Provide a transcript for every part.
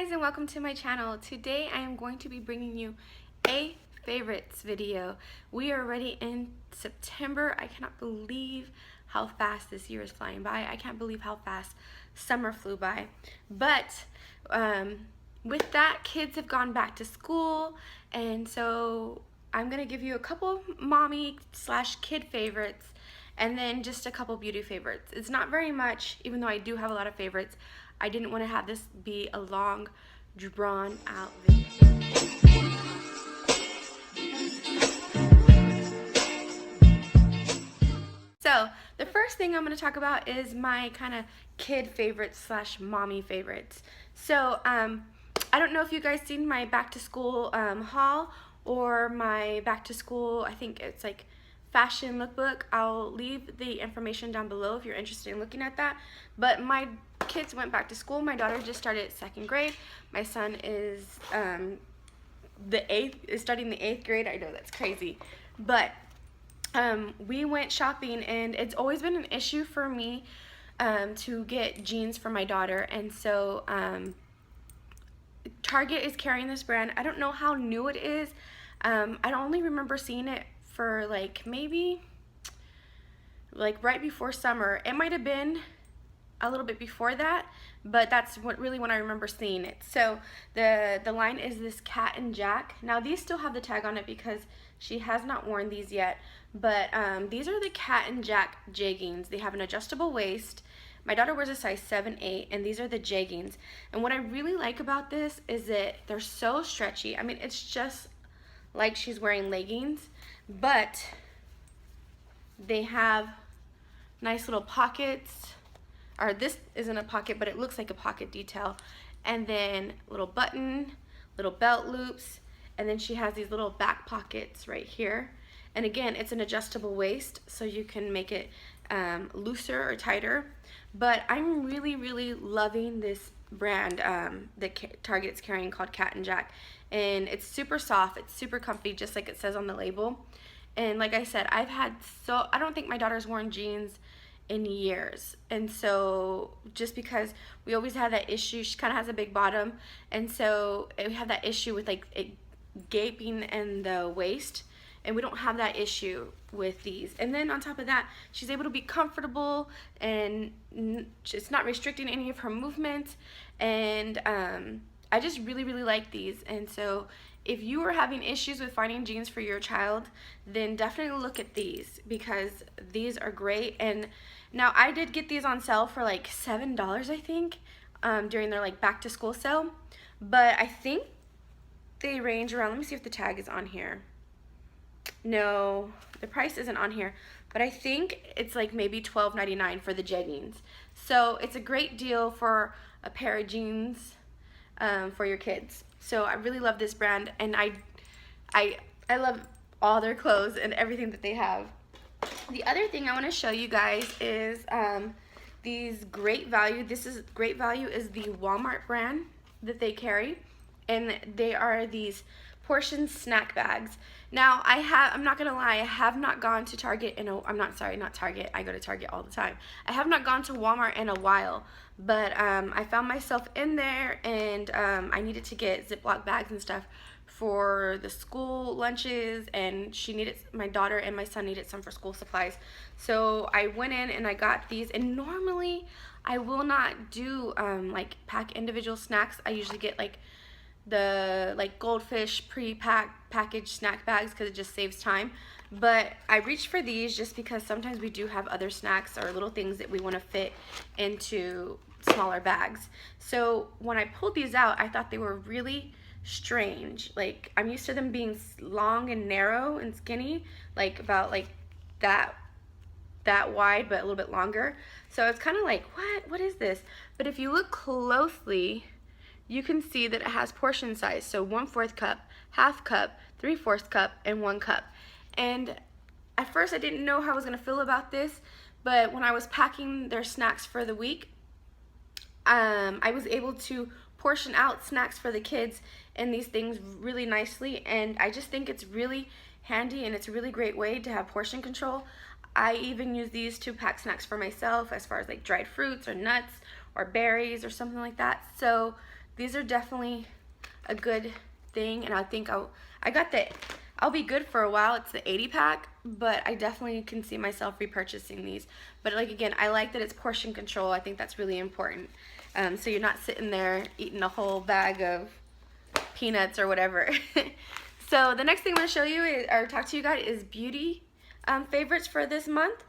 guys, and welcome to my channel. Today I am going to be bringing you a favorites video. We are already in September. I cannot believe how fast this year is flying by. I can't believe how fast summer flew by. But with that, kids have gone back to school, and so I'm gonna give you a couple mommy / kid favorites and then just a couple beauty favorites. It's not very much, even though I do have a lot of favorites. I didn't want to have this be a long, drawn out video. So the first thing I'm going to talk about is my kind of kid favorites / mommy favorites. So I don't know if you guys seen my back to school haul or my back to school, I think it's like fashion lookbook. I'll leave the information down below if you're interested in looking at that. But my kids went back to school. My daughter just started 2nd grade. My son is studying the 8th grade. I know that's crazy, but we went shopping, and it's always been an issue for me to get jeans for my daughter, and so Target is carrying this brand. I don't know how new it is. I only remember seeing it for like maybe like right before summer. It might have been a little bit before that, but that's really when I remember seeing it. So the line is this Cat and Jack. Now these still have the tag on it because she has not worn these yet, but these are the Cat and Jack jeggings. They have an adjustable waist. My daughter wears a size 7-8, and these are the jeggings. And what I really like about this is that they're so stretchy. I mean, it's just like she's wearing leggings, but they have nice little pockets, or this isn't a pocket, but it looks like a pocket detail, and then little button, little belt loops, and then she has these little back pockets right here. And again, it's an adjustable waist, so you can make it looser or tighter. But I'm really loving this brand that Target's carrying called Cat and Jack, and it's super soft, it's super comfy, just like it says on the label. And like I said, I don't think my daughter's worn jeans in years, and so just because we always have that issue, she kind of has a big bottom, and so we have that issue with like it gaping in the waist, and we don't have that issue with these. And then on top of that, she's able to be comfortable, and it's not restricting any of her movement, and I just really like these. And so if you are having issues with finding jeans for your child, then definitely look at these, because these are great. And now I did get these on sale for like $7, I think, during their like back to school sale, but I think they range around, let me see if the tag is on here. No, the price isn't on here, but I think it's like maybe $12.99 for the jeggings. So it's a great deal for a pair of jeans for your kids. So I really love this brand, and I love all their clothes and everything that they have. The other thing I want to show you guys is these Great Value. Great Value is the Walmart brand that they carry, and they are these portion snack bags. Now I'm not gonna lie, I have not gone to Target not Target, I go to Target all the time. I have not gone to Walmart in a while, but I found myself in there, and I needed to get Ziploc bags and stuff for the school lunches, and my daughter and my son needed some for school supplies. So I went in and I got these, and normally I will not do like pack individual snacks. I usually get like the Goldfish pre-packaged snack bags because it just saves time, but I reached for these just because sometimes we do have other snacks or little things that we want to fit into smaller bags. So when I pulled these out, I thought they were really strange. Like, I'm used to them being long and narrow and skinny, like about like that wide, but a little bit longer. So it's kind of like, what is this? But if you look closely, you can see that it has portion size, so 1/4 cup, 1/2 cup, 3/4 cup, and 1 cup. And at first I didn't know how I was going to feel about this, but when I was packing their snacks for the week, I was able to portion out snacks for the kids in these things really nicely, and I just think it's really handy, and it's a really great way to have portion control. I even use these to pack snacks for myself, as far as like dried fruits or nuts or berries or something like that. So these are definitely a good thing, and I think I'll be good for a while. It's the 80 pack, but I definitely can see myself repurchasing these. But like again, I like that it's portion control. I think that's really important. So you're not sitting there eating a whole bag of peanuts or whatever. So the next thing I'm going to show you is, or talk to you guys, is beauty favorites for this month.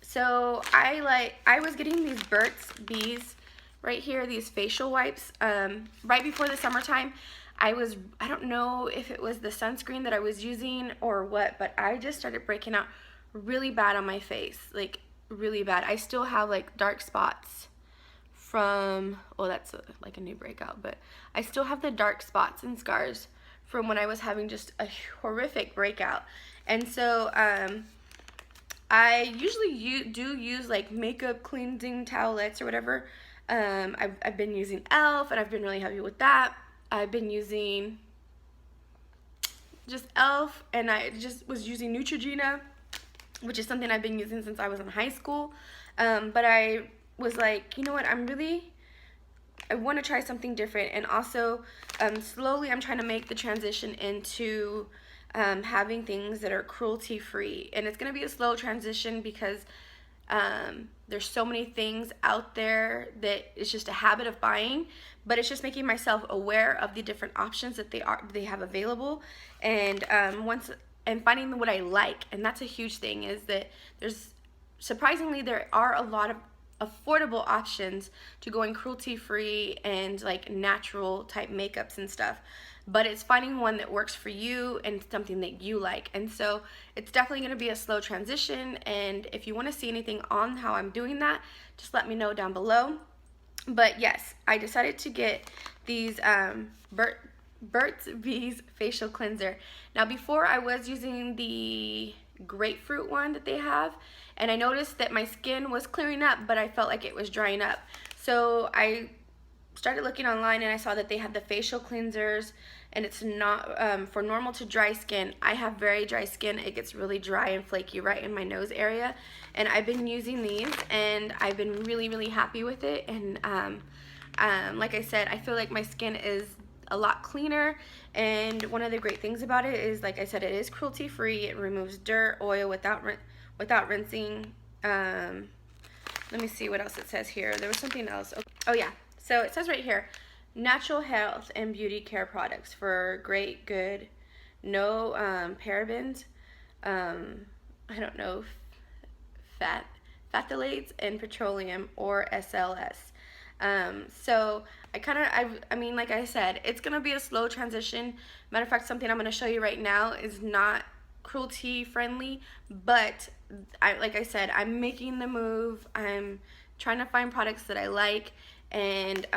So I was getting these Burt's Bees right here, these facial wipes, right before the summertime. I don't know if it was the sunscreen that I was using or what, but I just started breaking out really bad on my face, like really bad. I still have like dark spots from, well, that's like a new breakout, but I still have the dark spots and scars from when I was having just a horrific breakout. And so I usually do use like makeup cleansing towelettes or whatever. I've been using e.l.f. and I've been really happy with that. I've been using just e.l.f. and I just was using Neutrogena, which is something I've been using since I was in high school. But I was like, you know what, I want to try something different. And also, slowly I'm trying to make the transition into having things that are cruelty free. And it's going to be a slow transition because there's so many things out there that it's just a habit of buying, but it's just making myself aware of the different options that they have available, and finding what I like. And that's a huge thing, is that surprisingly there are a lot of affordable options to going cruelty free and like natural type makeups and stuff, but it's finding one that works for you and something that you like. And so it's definitely going to be a slow transition, and if you want to see anything on how I'm doing that, just let me know down below. But yes, I decided to get these Burt's Bees facial cleanser. Now before, I was using the grapefruit one that they have, and I noticed that my skin was clearing up, but I felt like it was drying up. So I started looking online and I saw that they had the facial cleansers, and it's not for normal to dry skin. I have very dry skin. It gets really dry and flaky right in my nose area, and I've been using these and I've been really, really happy with it. And like I said, I feel like my skin is a lot cleaner, and one of the great things about it is, like I said, it is cruelty free. It removes dirt, oil without rinsing. Let me see what else it says here. There was something else. Oh yeah, so it says right here, natural health and beauty care products for great good, no parabens, I don't know, phthalates and petroleum or SLS. So I mean, like I said, it's gonna be a slow transition. Matter of fact, something I'm gonna show you right now is not cruelty friendly, but like I said, I'm making the move. I'm trying to find products that I like, and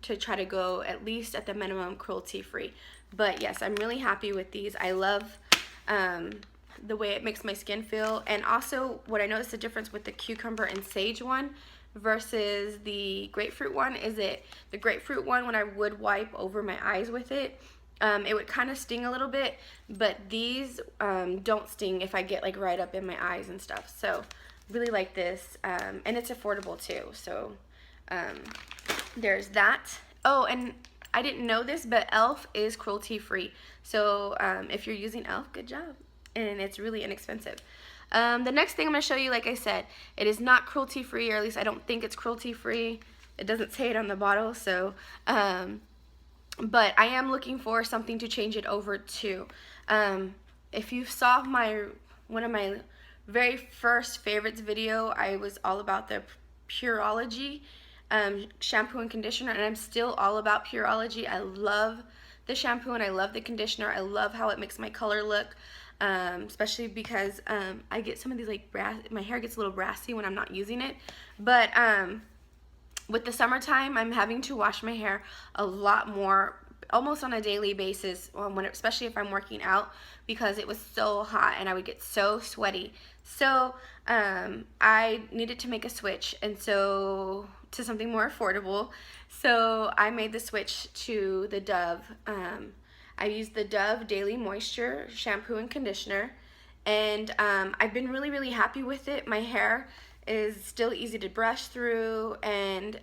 to try to go at least at the minimum cruelty free. But yes, I'm really happy with these. I love the way it makes my skin feel. And also, what I noticed the difference with the cucumber and sage one versus the grapefruit one is that the grapefruit one, when I would wipe over my eyes with it, it would kind of sting a little bit, but these don't sting if I get like right up in my eyes and stuff. So really like this, and it's affordable too. So there's that. Oh, and I didn't know this, but e.l.f. is cruelty free. So if you're using e.l.f., good job. And it's really inexpensive. The next thing I'm going to show you, like I said, it is not cruelty free, or at least I don't think it's cruelty free. It doesn't say it on the bottle, so but I am looking for something to change it over to. If you saw one of my very first favorites video, I was all about the Pureology shampoo and conditioner, and I'm still all about Pureology. I love the shampoo and I love the conditioner. I love how it makes my color look, especially because I get some of these like my hair gets a little brassy when I'm not using it. But with the summertime, I'm having to wash my hair a lot more, almost on a daily basis, especially if I'm working out, because it was so hot and I would get so sweaty. So I needed to make a switch, and so to something more affordable. So I made the switch to the Dove. I used the Dove Daily Moisture shampoo and conditioner, and I've been really, really happy with it. My hair is still easy to brush through, and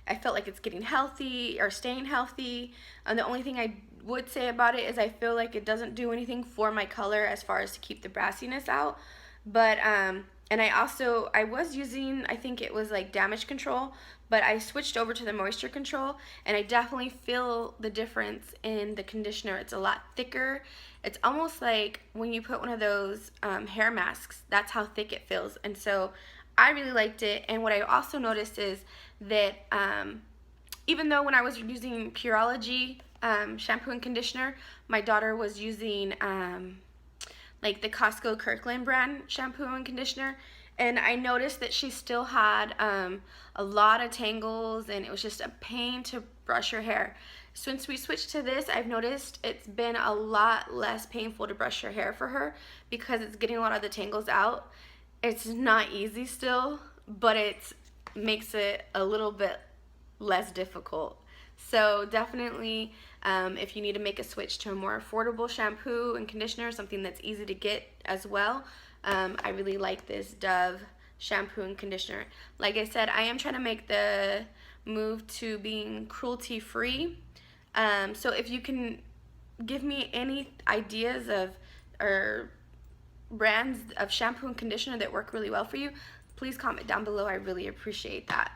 I felt like it's getting healthy or staying healthy. The only thing I would say about it is I feel like it doesn't do anything for my color as far as to keep the brassiness out. But and I was using, I think it was like damage control, but I switched over to the moisture control, and I definitely feel the difference in the conditioner. It's a lot thicker. It's almost like when you put one of those hair masks. That's how thick it feels. And so I really liked it. And what I also noticed is that even though when I was using Pureology shampoo and conditioner, my daughter was using like the Costco Kirkland brand shampoo and conditioner, and I noticed that she still had a lot of tangles, and it was just a pain to brush her hair. Since we switched to this, I've noticed it's been a lot less painful to brush her hair for her because it's getting a lot of the tangles out. It's not easy still, but it makes it a little bit less difficult. So definitely, if you need to make a switch to a more affordable shampoo and conditioner, something that's easy to get as well, I really like this Dove shampoo and conditioner. Like I said, I am trying to make the move to being cruelty free. So if you can give me any ideas of or brands of shampoo and conditioner that work really well for you, please comment down below. I really appreciate that.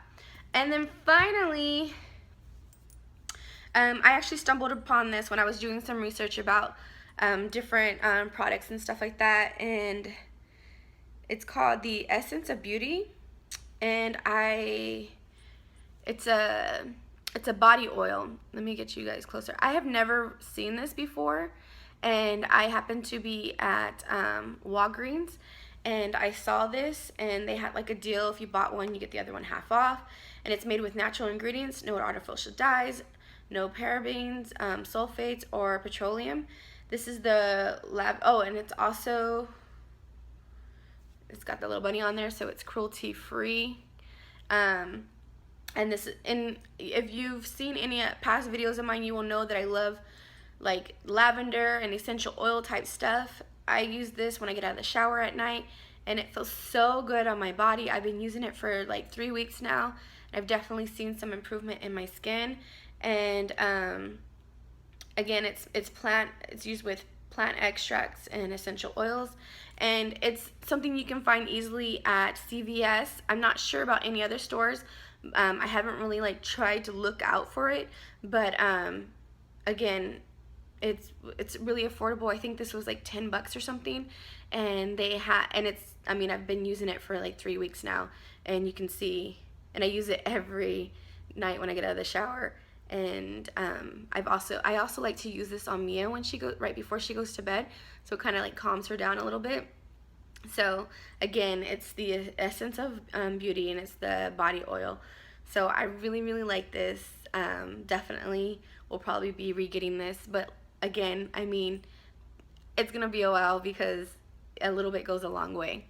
And then finally, I actually stumbled upon this when I was doing some research about different products and stuff like that, and it's called the Essence of Beauty, and it's a body oil. Let me get you guys closer. I have never seen this before, and I happened to be at Walgreens, and I saw this, and they had like a deal. If you bought one, you get the other one half off, and it's made with natural ingredients, no artificial dyes, no parabens, sulfates, or petroleum. This is the and it's got the little bunny on there, so it's cruelty free. And if you've seen any past videos of mine, you will know that I love like lavender and essential oil type stuff. I use this when I get out of the shower at night, and it feels so good on my body. I've been using it for like 3 weeks now. I've definitely seen some improvement in my skin. And again, it's used with plant extracts and essential oils, and it's something you can find easily at CVS. I'm not sure about any other stores. I haven't really like tried to look out for it, but again, it's really affordable. I think this was like $10 or something, and I've been using it for like 3 weeks now, and you can see, and I use it every night when I get out of the shower. And I also like to use this on Mia when right before she goes to bed, so it kind of like calms her down a little bit. So again, it's the Essence of Beauty, and it's the body oil. So I really like this. Definitely will probably be re-getting this, but again, I mean, it's gonna be a while because a little bit goes a long way.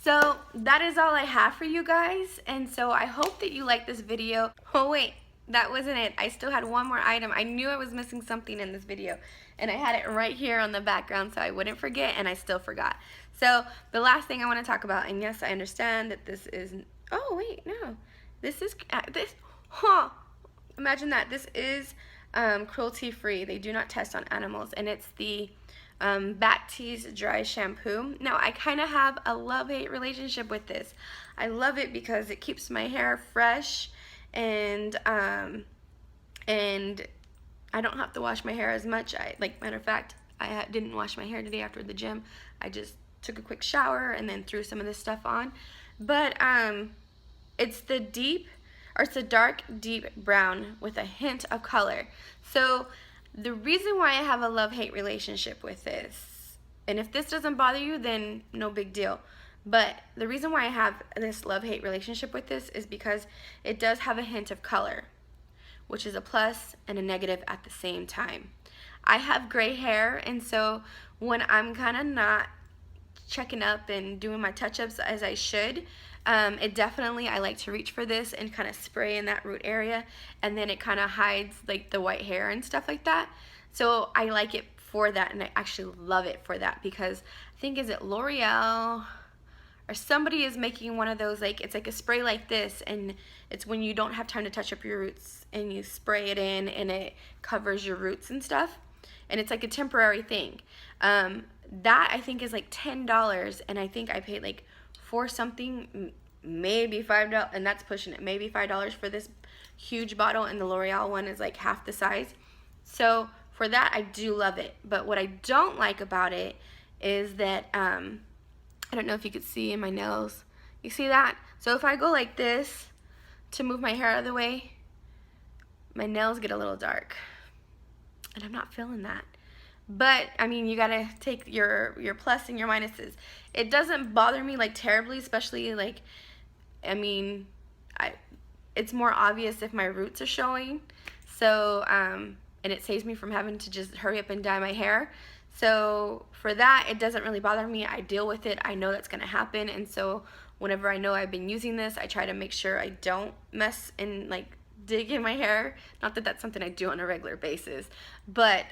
So that is all I have for you guys, and so I hope that you like this video. Oh wait, that wasn't it. I still had one more item. I knew I was missing something in this video, and I had it right here on the background so I wouldn't forget, and I still forgot. So the last thing I want to talk about, and yes, I understand that this is, oh wait, no, this is, imagine that, this is cruelty free. They do not test on animals, and it's the Bactise dry shampoo. Now I kind of have a love-hate relationship with this. I love it because it keeps my hair fresh, and I don't have to wash my hair as much. Matter of fact, I didn't wash my hair today after the gym. I just took a quick shower and then threw some of this stuff on. But it's a dark deep brown with a hint of color. So the reason why I have a love-hate relationship with this, and if this doesn't bother you, then no big deal, but the reason why I have this love-hate relationship with this is because it does have a hint of color, which is a plus and a negative at the same time. I have gray hair, and so when I'm kind of not checking up and doing my touch-ups as I should, I like to reach for this and kind of spray in that root area, and then it kind of hides like the white hair and stuff like that. So I like it for that, and I actually love it for that because I think, is it L'Oreal or somebody is making one of those, like, it's like a spray like this, and it's when you don't have time to touch up your roots and you spray it in and it covers your roots and stuff, and it's like a temporary thing. That I think is like $10, and I think I paid like $4 something, maybe $5, and that's pushing it, maybe $5 for this huge bottle, and the L'Oreal one is like half the size. So for that, I do love it. But what I don't like about it is that I don't know if you could see in my nails. You see that? So if I go like this to move my hair out of the way, my nails get a little dark. And I'm not feeling that. But, I mean, you gotta take your plus and your minuses. It doesn't bother me, like, terribly, especially, like, I mean, it's more obvious if my roots are showing. So, and it saves me from having to just hurry up and dye my hair. So for that, it doesn't really bother me. I deal with it. I know that's going to happen. And so whenever I know I've been using this, I try to make sure I don't mess and like dig in my hair. Not that that's something I do on a regular basis, but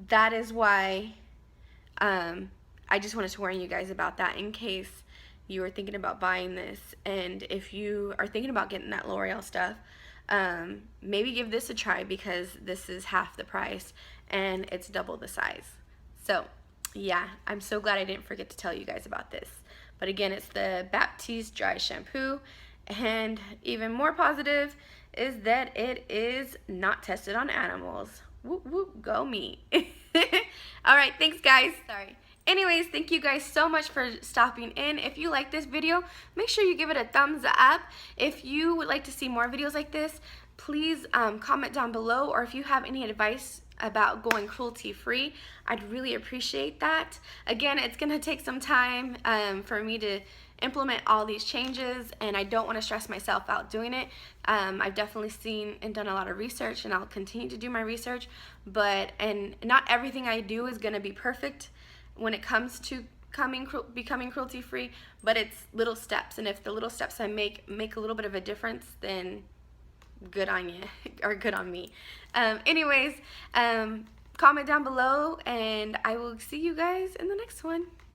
that is why I just wanted to warn you guys about that in case you were thinking about buying this. And if you are thinking about getting that L'Oreal stuff, maybe give this a try, because this is half the price and it's double the size. So yeah, I'm so glad I didn't forget to tell you guys about this. But again, it's the Baptiste Dry Shampoo, and even more positive is that it is not tested on animals. Whoop whoop, go me. All right, thanks guys. Sorry. Anyways, thank you guys so much for stopping in. If you like this video, make sure you give it a thumbs up. If you would like to see more videos like this, please comment down below, or if you have any advice about going cruelty free, I'd really appreciate that. Again, it's gonna take some time for me to implement all these changes, and I don't want to stress myself out doing it. I've definitely seen and done a lot of research, and I'll continue to do my research, and not everything I do is gonna be perfect when it comes to becoming cruelty free, but it's little steps, and if the little steps I make a little bit of a difference, then good on you, or good on me. Anyways, comment down below, and I will see you guys in the next one.